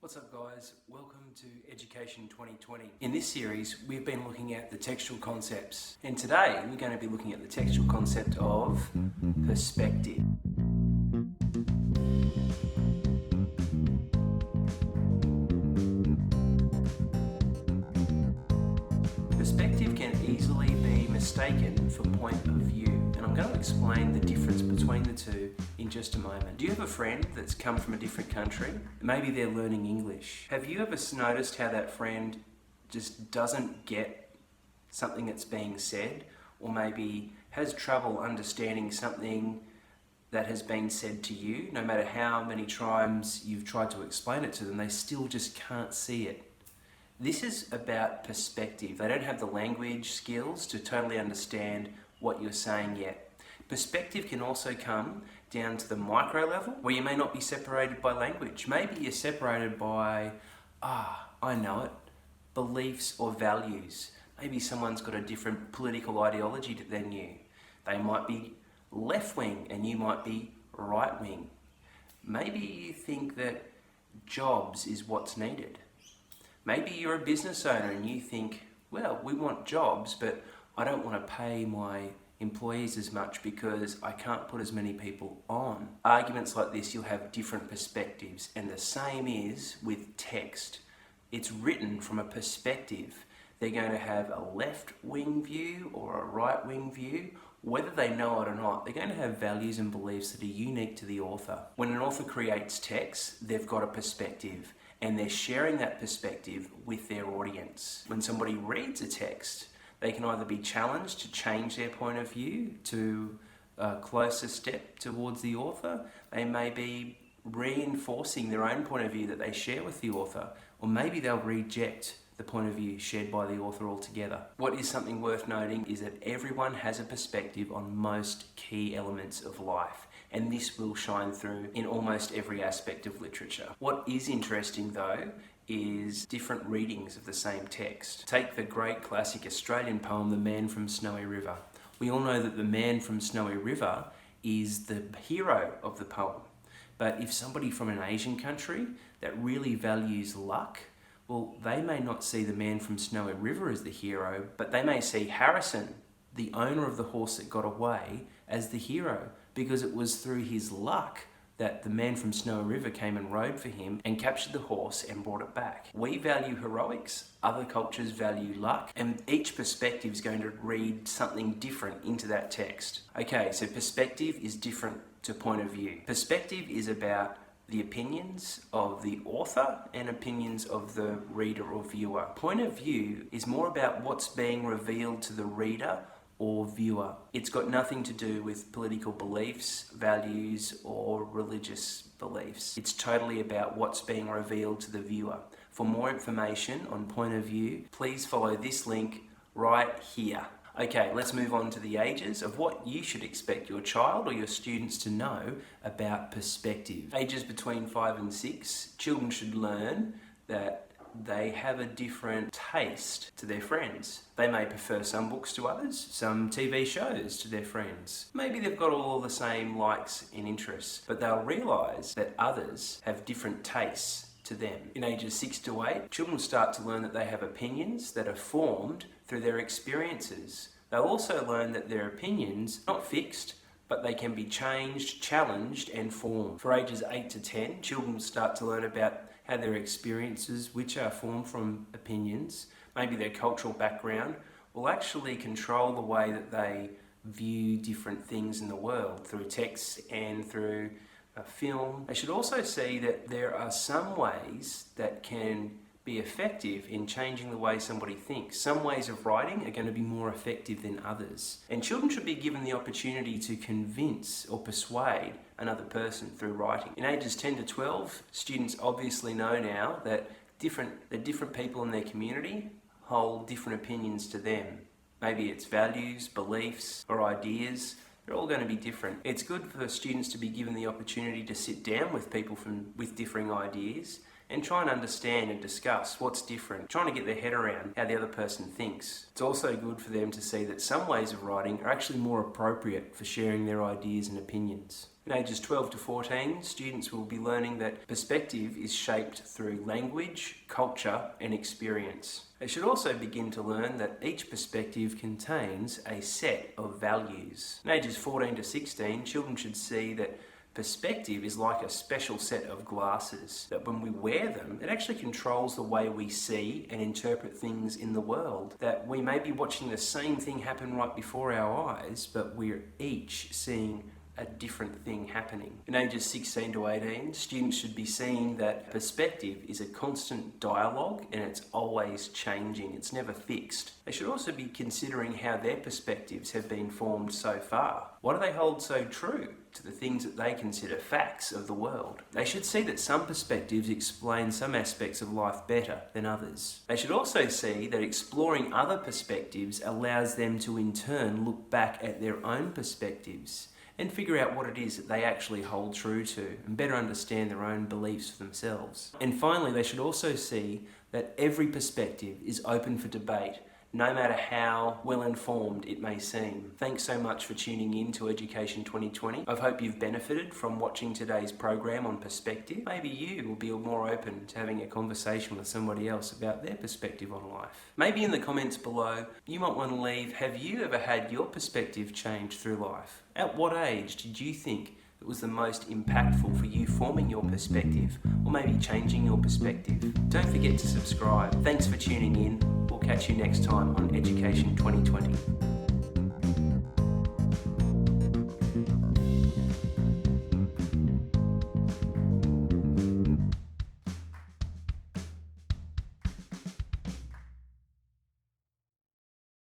What's up guys, welcome to Education 2020. In this series we've been looking at the textual concepts, and today we're going to be looking at the textual concept of perspective. Perspective can easily be mistaken for point of view, and I'm going to explain the difference between the two in just a moment. Do you have a friend that's come from a different country? Maybe they're learning English. Have you ever noticed how that friend just doesn't get something that's being said, or maybe has trouble understanding something that has been said to you? No matter how many times you've tried to explain it to them, they still just can't see it. This is about perspective. They don't have the language skills to totally understand what you're saying yet. Perspective can also come down to the micro level, where you may not be separated by language. Maybe you're separated by, I know it, beliefs or values. Maybe someone's got a different political ideology than you. They might be left wing and you might be right wing. Maybe you think that jobs is what's needed. Maybe you're a business owner and you think, well, we want jobs, but I don't want to pay my employees as much because I can't put as many people on. Arguments like this, you'll have different perspectives, and the same is with text. It's written from a perspective. They're going to have a left-wing view or a right-wing view. Whether they know it or not, they're going to have values and beliefs that are unique to the author. When an author creates text, they've got a perspective, and they're sharing that perspective with their audience. When somebody reads a text, they can either be challenged to change their point of view to a closer step towards the author. They may be reinforcing their own point of view that they share with the author, or maybe they'll reject the point of view shared by the author altogether. What is something worth noting is that everyone has a perspective on most key elements of life, and this will shine through in almost every aspect of literature. What is interesting though is different readings of the same text. Take the great classic Australian poem, The Man from Snowy River. We all know that the man from Snowy River is the hero of the poem. But if somebody from an Asian country that really values luck, well, they may not see the man from Snowy River as the hero, but they may see Harrison, the owner of the horse that got away, as the hero, because it was through his luck that the man from Snowy River came and rode for him and captured the horse and brought it back. We value heroics, other cultures value luck, and each perspective is going to read something different into that text. Okay, so perspective is different to point of view. Perspective is about the opinions of the author and opinions of the reader or viewer. Point of view is more about what's being revealed to the reader or viewer. It's got nothing to do with political beliefs, values, or religious beliefs. It's totally about what's being revealed to the viewer. For more information on point of view, please follow this link right here. Okay, let's move on to the ages of what you should expect your child or your students to know about perspective. Ages between 5 and 6, children should learn that they have a different taste to their friends. They may prefer some books to others, some TV shows to their friends. Maybe they've got all the same likes and interests, but they'll realise that others have different tastes to them. In ages 6 to 8, children will start to learn that they have opinions that are formed through their experiences. They'll also learn that their opinions are not fixed, but they can be changed, challenged, and formed. For ages 8 to 10, children will start to learn about how their experiences, which are formed from opinions, maybe their cultural background, will actually control the way that they view different things in the world through text and through a film. They should also see that there are some ways that can be effective in changing the way somebody thinks. Some ways of writing are going to be more effective than others. And children should be given the opportunity to convince or persuade another person through writing. In ages 10 to 12, students obviously know now that different people in their community hold different opinions to them. Maybe it's values, beliefs, or ideas. They're all going to be different. It's good for students to be given the opportunity to sit down with people with differing ideas and try and understand and discuss what's different, trying to get their head around how the other person thinks. It's also good for them to see that some ways of writing are actually more appropriate for sharing their ideas and opinions. In ages 12 to 14, students will be learning that perspective is shaped through language, culture, and experience. They should also begin to learn that each perspective contains a set of values. In ages 14 to 16, children should see that perspective is like a special set of glasses, that when we wear them, it actually controls the way we see and interpret things in the world. That we may be watching the same thing happen right before our eyes, but we're each seeing a different thing happening. In ages 16 to 18, students should be seeing that perspective is a constant dialogue and it's always changing, it's never fixed. They should also be considering how their perspectives have been formed so far. Why do they hold so true to the things that they consider facts of the world? They should see that some perspectives explain some aspects of life better than others. They should also see that exploring other perspectives allows them to in turn look back at their own perspectives and figure out what it is that they actually hold true to and better understand their own beliefs for themselves. And finally, they should also see that every perspective is open for debate, no matter how well informed it may seem. Thanks so much for tuning in to Education 2020. I hope you've benefited from watching today's program on perspective. Maybe you will be more open to having a conversation with somebody else about their perspective on life. Maybe in the comments below, you might want to leave, have you ever had your perspective changed through life? At what age did you think it was the most impactful for you forming your perspective, or maybe changing your perspective? Don't forget to subscribe. Thanks for tuning in. We'll catch you next time on Education 2020.